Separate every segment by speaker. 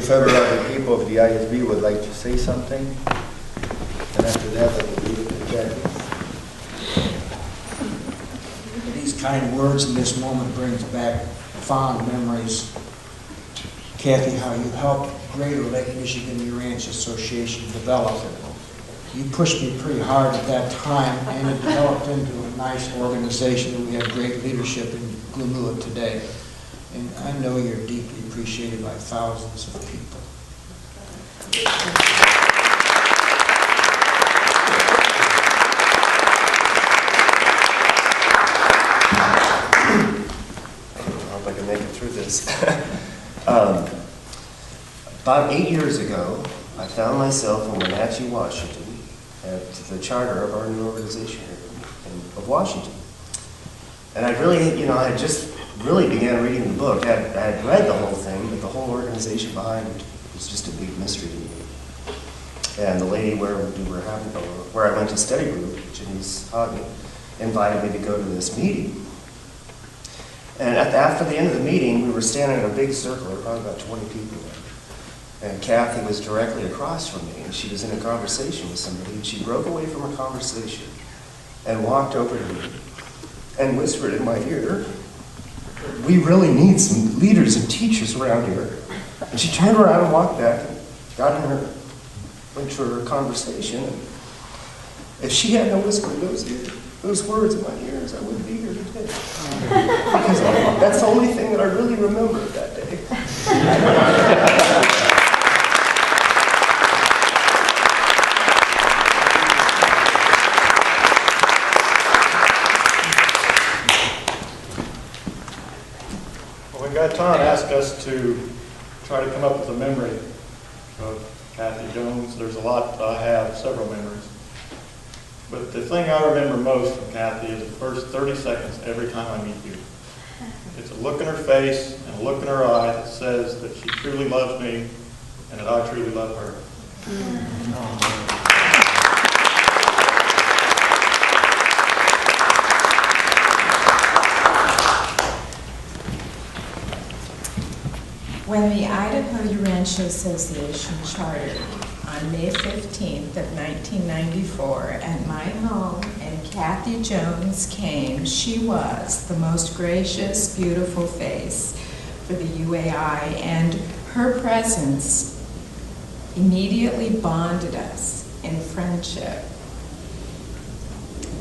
Speaker 1: if ever other people of the ISB would like to say something, and after that, I will leave it to Cathy.
Speaker 2: These kind words in this moment brings back fond memories. Cathy, how you helped Greater Lake Michigan Urantia Association develop. You pushed me pretty hard at that time, and it developed into a nice organization, and we have great leadership in Glumua today. And I know you're deeply appreciated by thousands of people.
Speaker 3: I hope I can make it through this. About 8 years ago, I found myself in Wenatchee, Washington, at the charter of our new organization here of Washington. And I really, I had just really began reading the book. I had read the whole thing, but the whole organization behind it was just a big mystery to me. And the lady where I went to study group, Janice Hoggy, invited me to go to this meeting. And after the end of the meeting, we were standing in a big circle, there were probably about 20 people there. And Cathy was directly across from me, and she was in a conversation with somebody, and she broke away from her conversation and walked over to me and whispered in my ear, "We really need some leaders and teachers around here." And she turned around and walked back and went to her conversation. And if she hadn't whispered those words in my ears, I wouldn't be here today. Because that's the only thing that I really remember of that day.
Speaker 4: Tom asked us to try to come up with a memory of Cathy Jones. There's a lot, I have several memories. But the thing I remember most from Cathy is the first 30 seconds every time I meet you. It's a look in her face and a look in her eye that says that she truly loves me and that I truly love her.
Speaker 5: When the Idaho Urantia Association chartered on May 15th of 1994 at my home and Cathy Jones came, she was the most gracious, beautiful face for the UAI, and her presence immediately bonded us in friendship.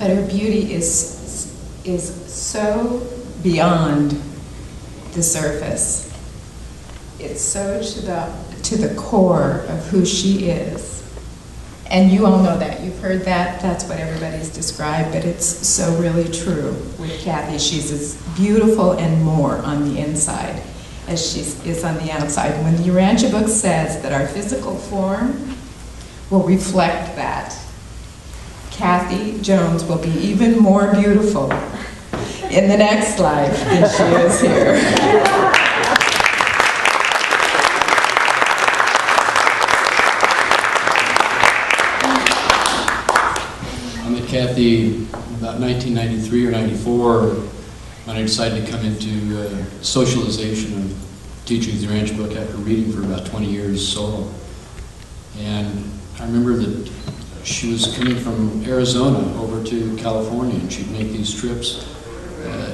Speaker 5: But her beauty is so beyond the surface. It's so to the core of who she is. And you all know that. You've heard that. That's what everybody's described, but it's so really true with Cathy. She's as beautiful and more on the inside as she is on the outside. When the Urantia book says that our physical form will reflect that, Cathy Jones will be even more beautiful in the next life than she is here.
Speaker 6: Cathy, about 1993 or 94, when I decided to come into socialization of teaching the Urantia book after reading for about 20 years solo. And I remember that she was coming from Arizona over to California, and she'd make these trips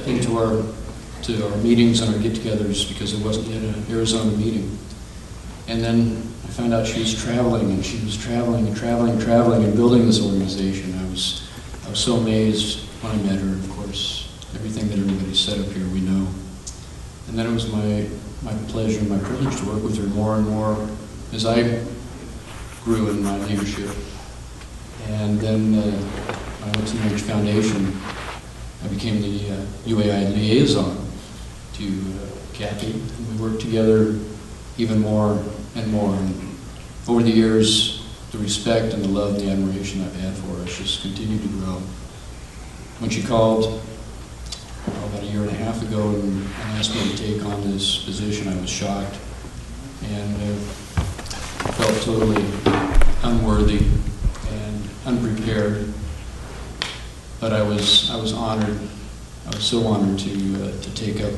Speaker 6: to our meetings and our get-togethers because it wasn't yet an Arizona meeting. And then I found out she was traveling, and she was traveling and traveling and building this organization. I was so amazed when I met her. Of course, everything that everybody said up here we know. And then it was my pleasure and my privilege to work with her more and more as I grew in my leadership. And then when I went to the Marriage Foundation, I became the UAI liaison to Cathy, and we worked together even more and more. And over the years, the respect and the love and the admiration I've had for her has just continued to grow. When she called about a year and a half ago and asked me to take on this position, I was shocked and felt totally unworthy and unprepared. But I was honored. I was so honored to take up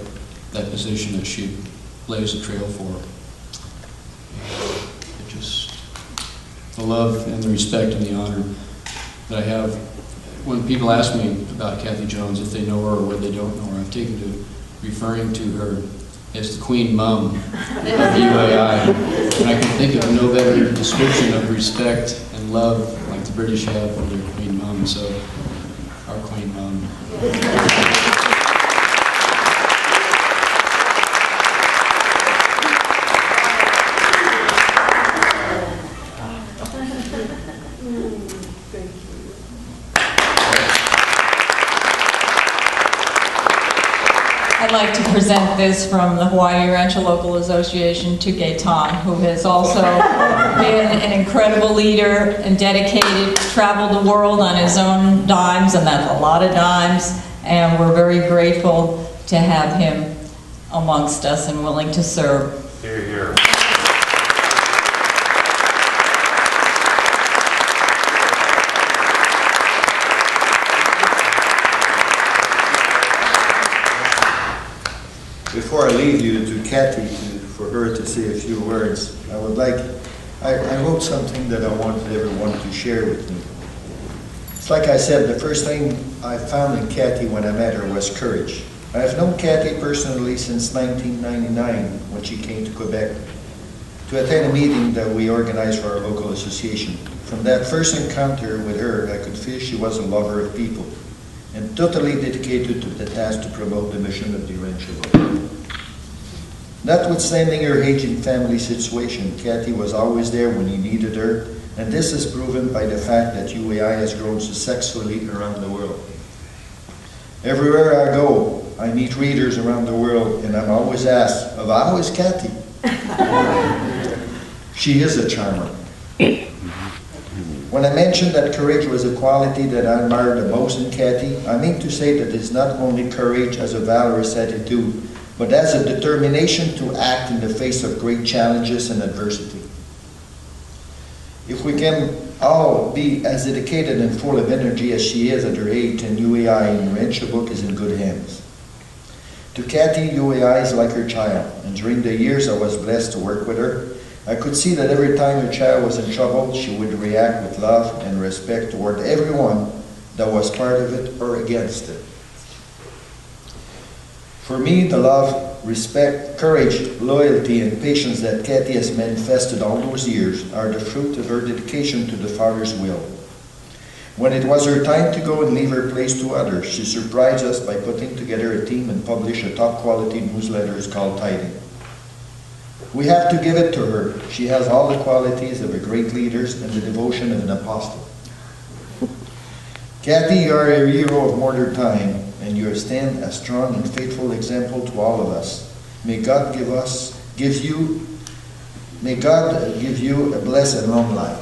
Speaker 6: that position that she blazed the trail for. the love and the respect and the honor that I have. When people ask me about Cathy Jones, if they know her or whether they don't know her, I've taken to referring to her as the Queen Mum of UAI. And I can think of no better description of respect and love like the British have for their Queen Mum. So, our Queen Mum.
Speaker 7: I'd like to present this from the Hawaii Urantia Local Association to Gaetan, who has also been an incredible leader and dedicated, traveled the world on his own dimes, and that's a lot of dimes, and we're very grateful to have him amongst us and willing to serve.
Speaker 8: Hear, hear.
Speaker 1: Before I leave you to Cathy, for her to say a few words, I wrote something that I wanted everyone to share with me. It's like I said, the first thing I found in Cathy when I met her was courage. I have known Cathy personally since 1999 when she came to Quebec to attend a meeting that we organized for our local association. From that first encounter with her, I could feel she was a lover of people and totally dedicated to the task to promote the mission of the Urantia Book. Notwithstanding her age and family situation, Cathy was always there when you needed her, and this is proven by the fact that UAI has grown successfully around the world. Everywhere I go, I meet readers around the world, and I'm always asked, how is Cathy? She is a charmer. When I mentioned that courage was a quality that I admire the most in Cathy, I mean to say that it's not only courage as a valorous attitude, but as a determination to act in the face of great challenges and adversity. If we can all be as dedicated and full of energy as she is at her age, and UAI and Urantia Book is in good hands. To Cathy, UAI is like her child, and during the years I was blessed to work with her, I could see that every time her child was in trouble, she would react with love and respect toward everyone that was part of it or against it. For me, the love, respect, courage, loyalty, and patience that Cathy has manifested all those years are the fruit of her dedication to the Father's will. When it was her time to go and leave her place to others, she surprised us by putting together a team and publish a top-quality newsletter called Tiding. We have to give it to her. She has all the qualities of a great leader and the devotion of an apostle. Cathy, you are a hero of modern time, and you stand a strong and faithful example to all of us. May God give you a blessed and long life.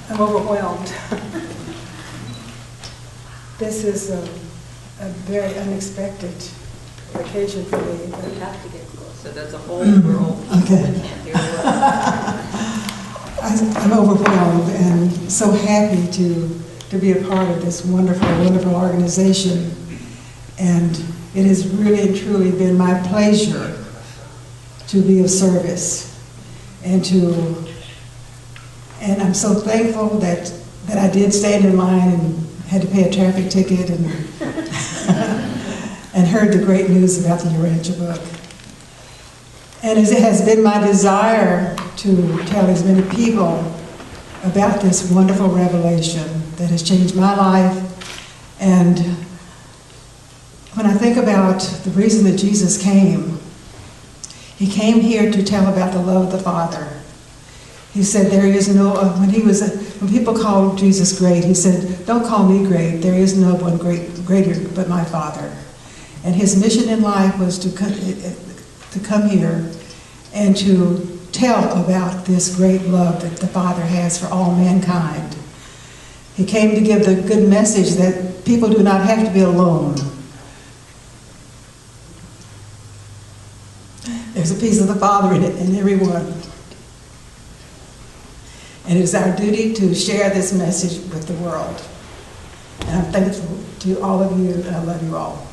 Speaker 9: I'm overwhelmed. This is a very unexpected occasion for me.
Speaker 7: You have to get closer. There's a whole world of people that can't hear what.
Speaker 9: I'm overwhelmed and so happy to be a part of this wonderful, wonderful organization. And it has really and truly been my pleasure to be of service and I'm so thankful that I did stand in line and had to pay a traffic ticket and and heard the great news about the Urantia Book. And it has been my desire to tell as many people about this wonderful revelation that has changed my life. And when I think about the reason that Jesus came, he came here to tell about the love of the Father. He said there is no, when people called Jesus great, he said, don't call me great, there is no one greater but my Father. And his mission in life was to come here and to tell about this great love that the Father has for all mankind. He came to give the good message that people do not have to be alone. There's a piece of the Father in it, in everyone. And it is our duty to share this message with the world. And I'm thankful to all of you, and I love you all.